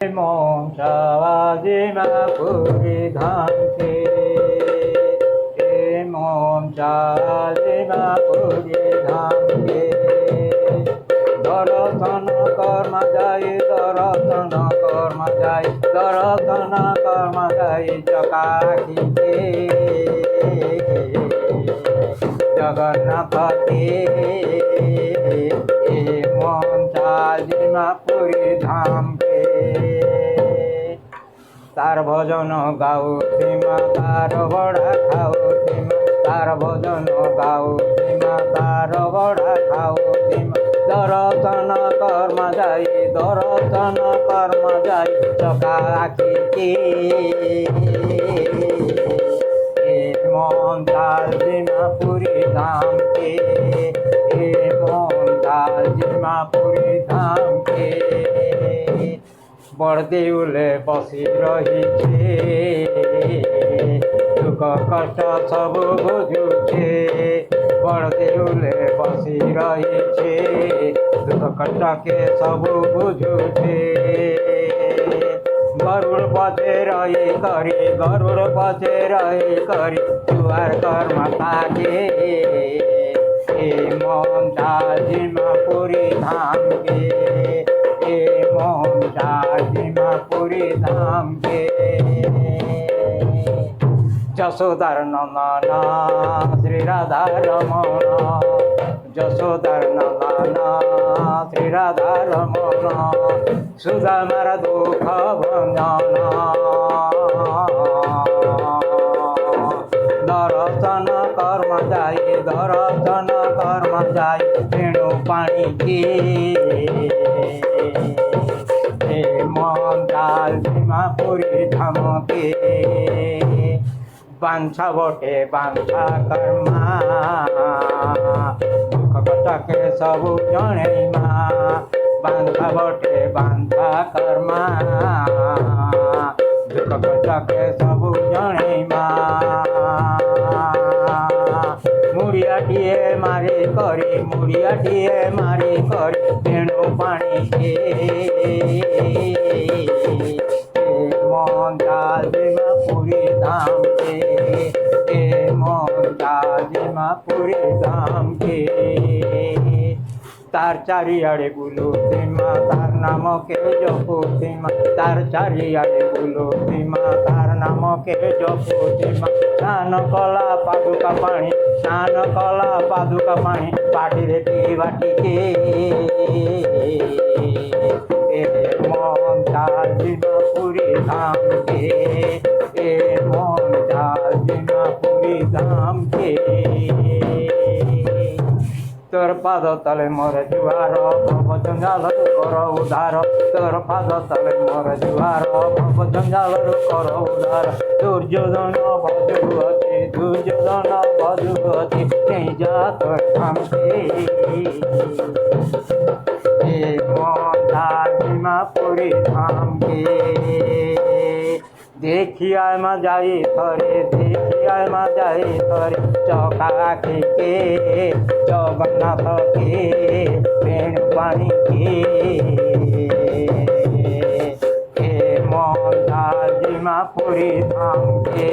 মন চাওয়া পুরী ধামকে মন চাওয়া পুরী ধামকে দর্শন কর্ম যাই দর্শন কর্ম যাই দর্শন কর্ম যাই চকাখিকে জগন্নাথকে মন চাওয়া পুরী ধামকে তার ভজন গাউথিমা তার বড়া খাউথিমা তার ভজন গাউথিমা তার বড়া খাউথিমা দর্শন কর্ম যাই দর্শন কর্ম যাই চকা আখিকে মন চাওয়া পুরী ধামকে মন চাওয়া পুরী ধামকে বড়দেউলে বসি রহিছে দুঃখ কষ্ট সবু বুঝুছে বড়দেউলে বসি রহিছে দুঃখ কষ্টকে সবু বুঝুছে গরুড় পথে রহি করি গরুড় পথে রহি করি দুয়ার কর্ম থাকে মন চাওয়া পুরী ধামকে মন চাওয়া পুরী ধামকে যশোদার নন্দন শ্রী রাধা রমণ যশোদার নন্দন শ্রী রাধা রমণ সুদামার দুঃখ ভঞ্জন দর্শন কর্ম যাই দর্শন কর্ম যাই বেণু পাণিকে মন চাওয়া পুরী ধামকে বাঞ্ছা বটে বাঞ্ছা কর্মা দুঃখ কষ্টকে সবু জনেইমা বাঞ্ছা বটে বাঞ্ছা কর্মা দুঃখ কষ্টকে সবু জনেইমা মুড়িয়াটিয়ে মারি করি মুড়িয়াটিয়ে মারি করি বেণু পাণিকে মন চাওয়া পুরী ধামকে মন চাওয়া পুরী ধামকে তার চারিয়াড়ে বুলুতিমা তার নামকে জপুতিমা তার চারিয়াড়ে বুলুতিমা তার নামকে জপুতিমা স্নান কলা পাদুকা পাଣି স্নান কলা পাদুকা পাଣି পাটিরে পিবাটিকে মন চাওয়া পুরী ধামকে মন চাওয়া পুরী ধামকে তোর পাদ তলে মোর জুয়ার ভব জঞ্জালରୁ কর উদ্ধার তোর পাদ তলে মোর জুয়ার ভব জঞ্জালରୁ কর উদ্ধার দুর্যোধন বজুগতি দুর্যোধন বজুগতি নেই যা তোর ধামকে মন চাওয়া পুরী ধামকে দেখিয়ায় মা যাই থরে দেখিয়ায় মা যাই থরে চকা আখিকে জগন্নাথকে বেণু পাণিকে মন চাওয়া পুরী ধামকে।